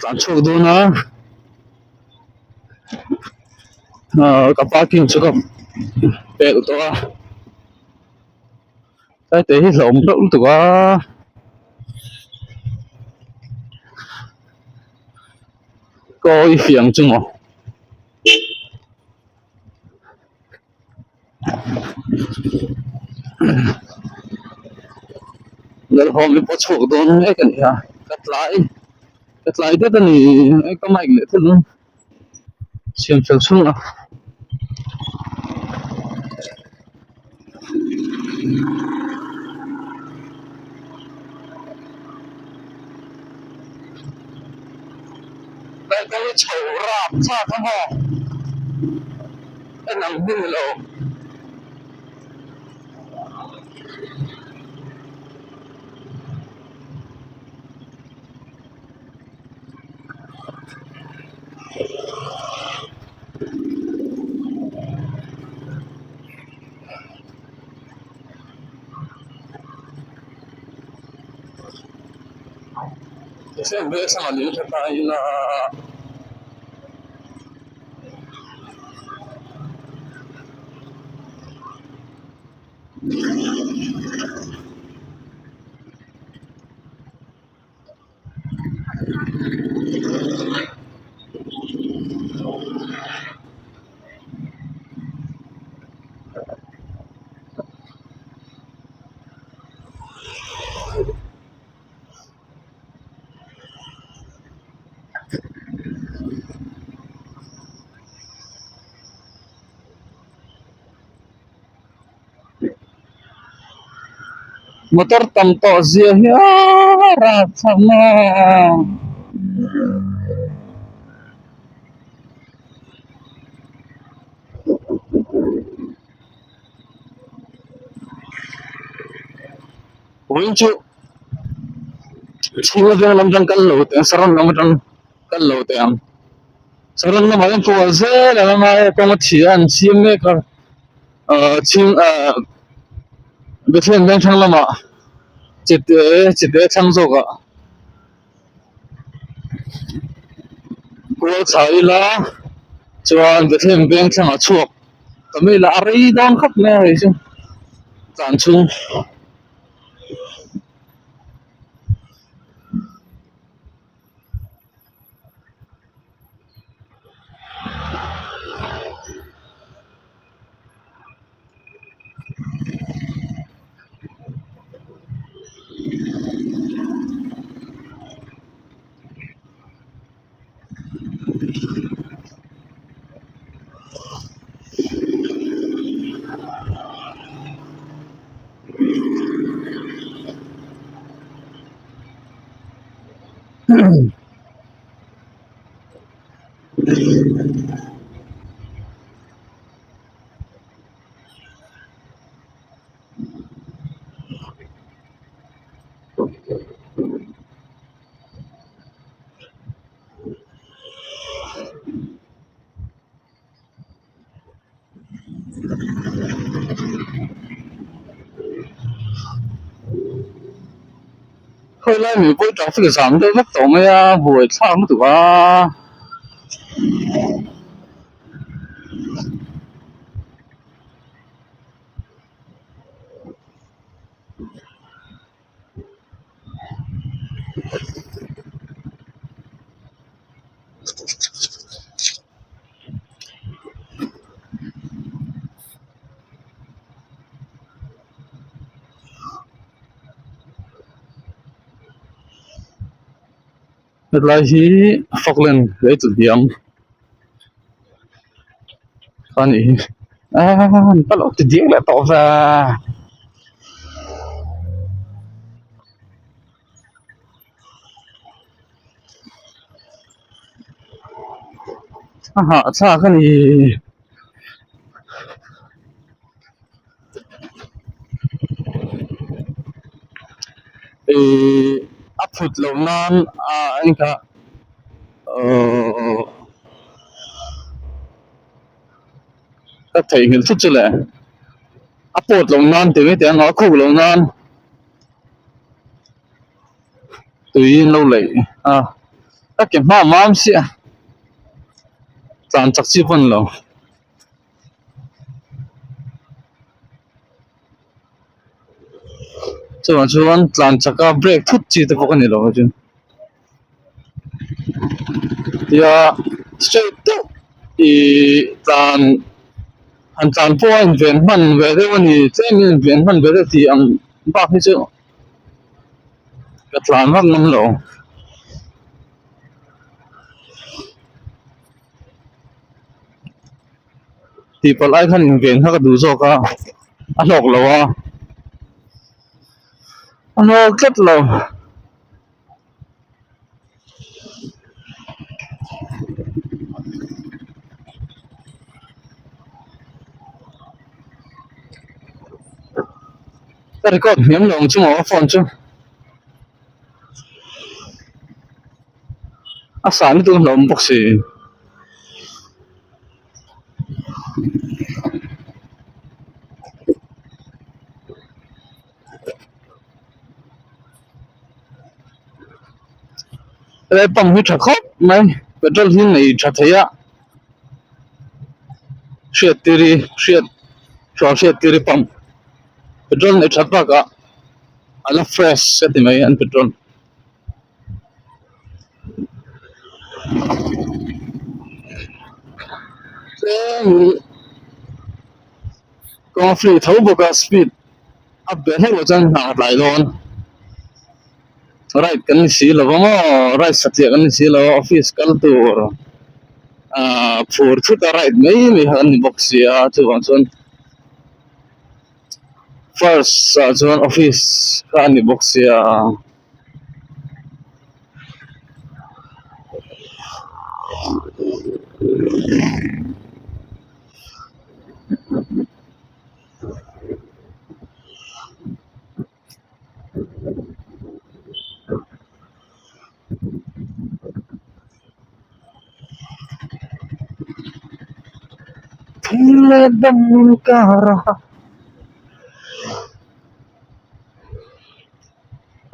tlan chuk do na ka parking chu ka pel to a tai te hi hlom lo tu a ko i fiang chu ngo lal hom li po chuk do na kan ya katlai da ni ka mai le thun siam chal chung na cái chầu rạp cha thằng họ cái nằm đi lộ xem biết sao mà những cái tay là motor tam to zia hi ra chama wing chu chima de lam jang kal lo te saran lam jang kal lo te am saran na ma ko ze la ma ko ma thian chim me ka chim be chen bang chang lama chit de chang zo ga ko chai la chuan be chen bang chang a chuak ka me la ri dang khap me ri chu chan chung khơi lại mình bôi trọc cái sắm đây mất tổng ya buổi sáng mất quá lại hi phọc lên lấy từ điểm con nhỉ bắt đầu từ điểm lại tỏ ra sao cái này áp phụt lâu nan anh ta các thầy người thích chứ lẽ áp phụt lâu nan thì mấy tiếng nói khổ lâu nan tùy lâu lệ các cái mà mám xia chán chắc chi phân lo chuan tlan chaka break thut chi te pawh ani lo chu ya straight to i tlan an tlan pawh a inven hman ve deuh ani tlem inven hman ve deuh ti ang bak hi chu ka tlan ram nam lo ti palai khan inven ha ka du zawk a hlawk lo a hlawk tlat lo ka record hniam lawng chu maw phone chu a san tu hlawm bawk si le pam hi tha khop mai petrol hin nei tha theia hriat tiri hriat hriat tiri pam petrol nei tha baka ala fresh ati mai an petrol ko free thau boka speed up be he wajan na lai lon right kan si lo mo right satya kan si lo office kal tur for thu ta right mai mi han box ya chu wan chon first chon office kan ni box ya phile dam kara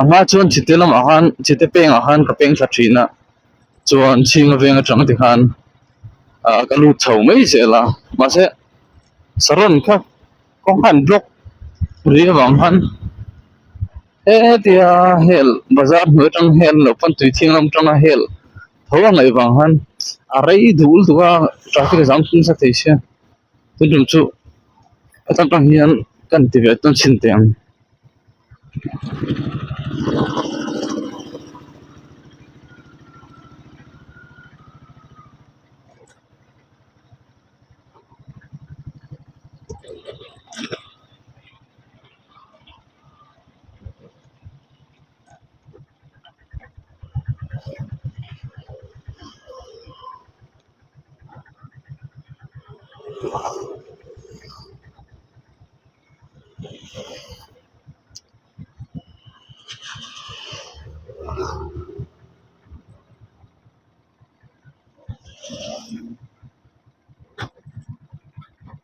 anga chon chitelam ahan chite peng ahan ka peng thathina chuan chinga venga tang ti khan ka lu chho mai se la ma se saron kha kong han block ri wang han e tia hel bazar no tang hel lo pan tui thing lam tang hel thowa ngai wang han a rei dul tuwa traffic jam tin sa theise tu dum chu atam tang hian kan ti ve ton chin te ang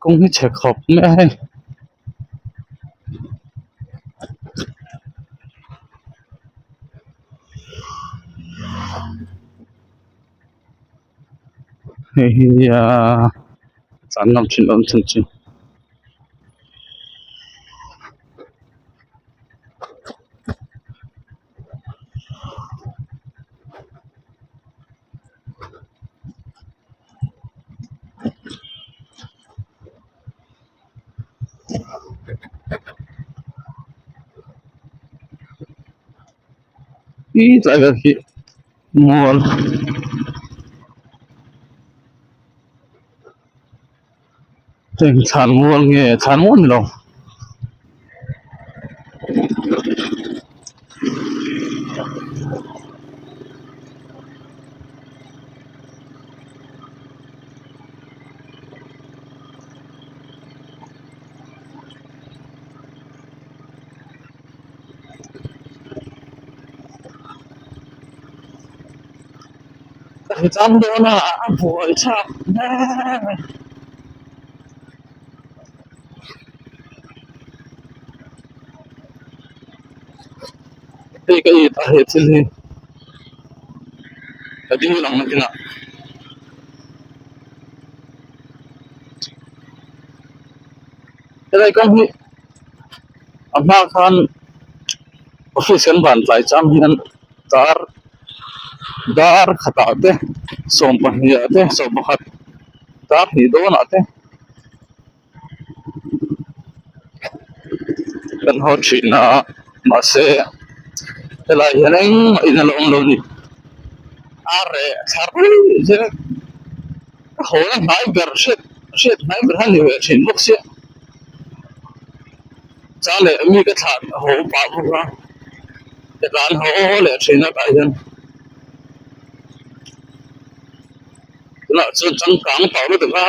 kong hi che khop me hai ya chan nam chin lam chin chin i driver hi mol teng chan mol nge chan mon lo cái trăm đô na buổi chạm thì cái gì ta hết chứ Jadi ulang nanti nak. Jadi kan ni amma kan office kan ban lai cham hian dar dar khata te som pahnia te som pakhat dar hi do na te kan ho thina ma se lai hian eng ina long lo ni are sarri je ho na nai ber shet nai ber han ni we thin bok se cha le mi ka than ho pa bu ra te dan ho le thina ka hian na chu chang kang pa lo de ka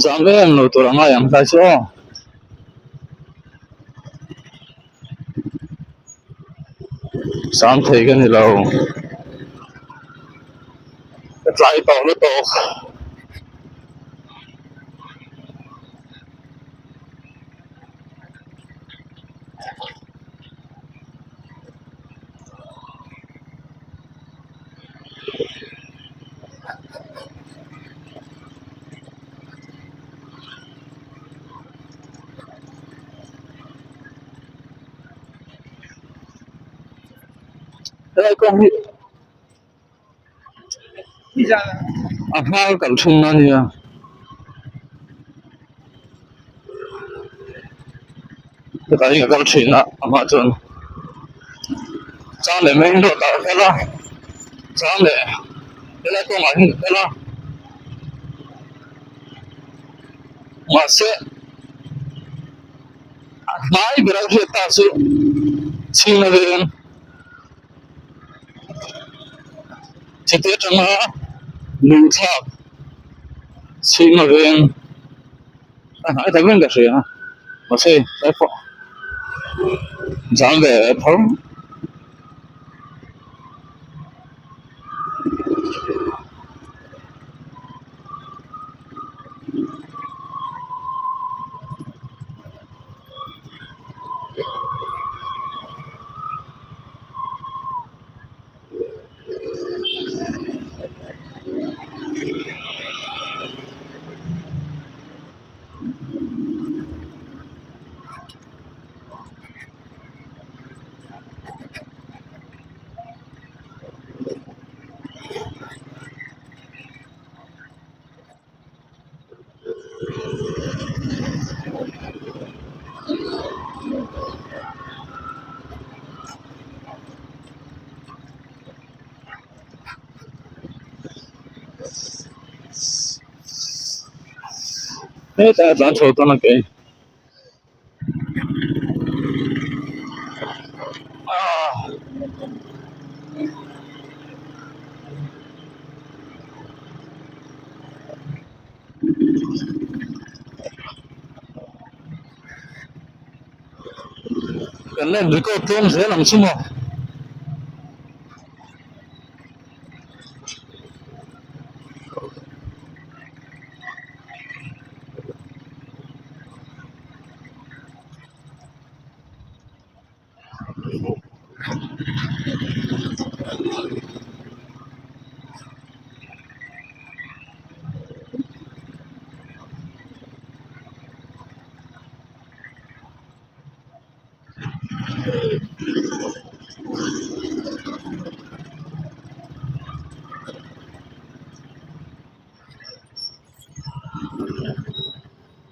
zang em lo to ra yang ta cho sam thei kan ni lo tlai to lo to đây con hi ha kan thung na ni cái cái cái chuyện là mà chọn cha để mình được cái đó cha để cái là con anh cái đó mà sẽ mai bây giờ ta sẽ xin là về chỉ tiếc rằng là lũ tháp xin là về hãy thấy cái gì à mà sẽ phải phụ dám về phong thế ta đã thổi con là cái cái này đứa con tôm dễ làm sao mà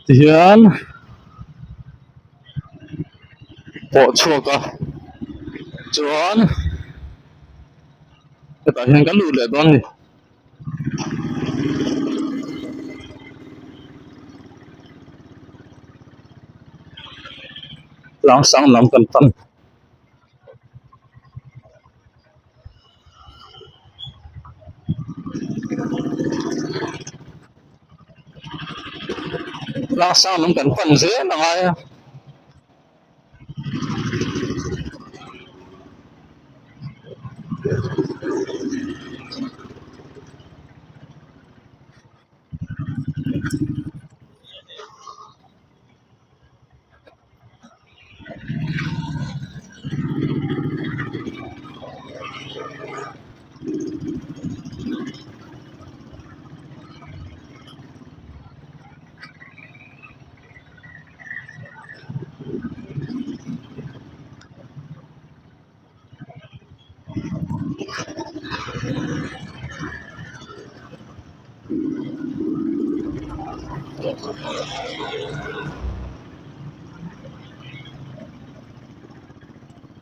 hian pawh chhuak a chuan hetah hian kan luh leh dawn ni tlang sang lam kan tan tlang sang lam kan pan ze na ngai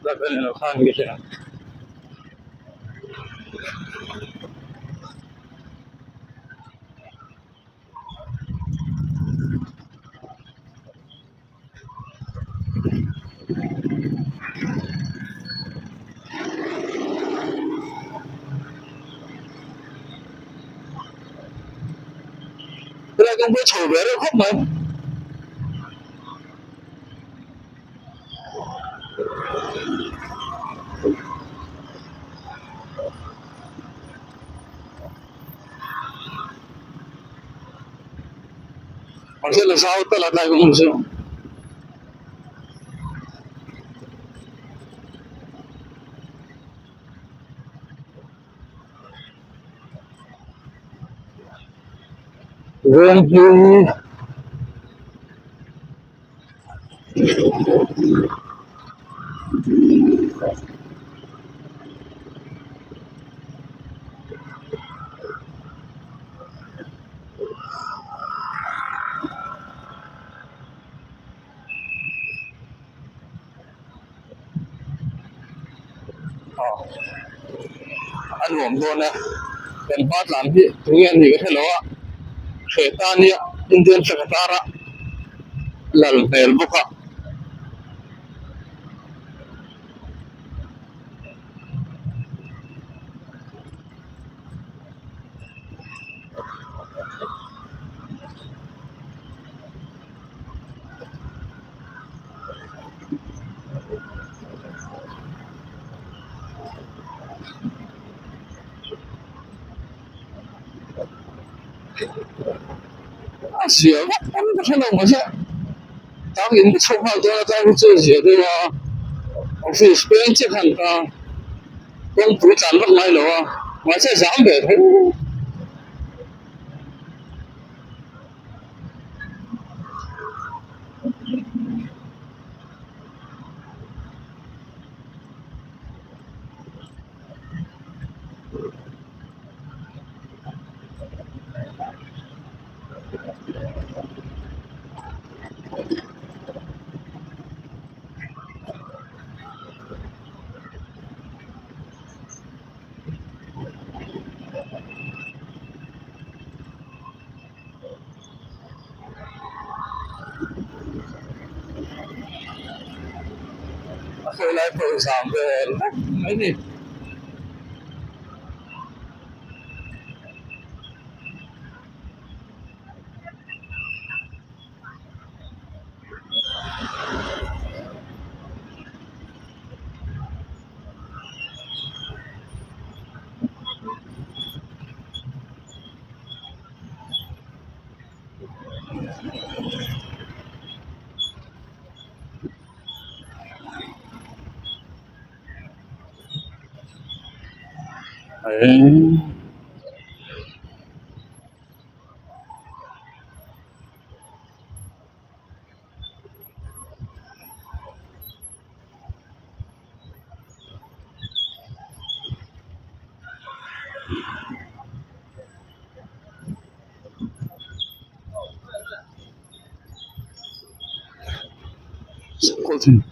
la kan no khan ge hian la kan bo chho be re khop mai on se la sao ta la dai cũng so ven hi an nuam dawn a kan pat lam hi tungen ni ka thelo a Shaytania Indian Secretara lal hmel bawk a sia vak an ka thelo ma se tang in ka chho hal dawn a tang chu sia de ma office pen che khan ka kong pu chan vak mai lo a ma se zam be the khơi lại phơi zam be mai ni ai قلت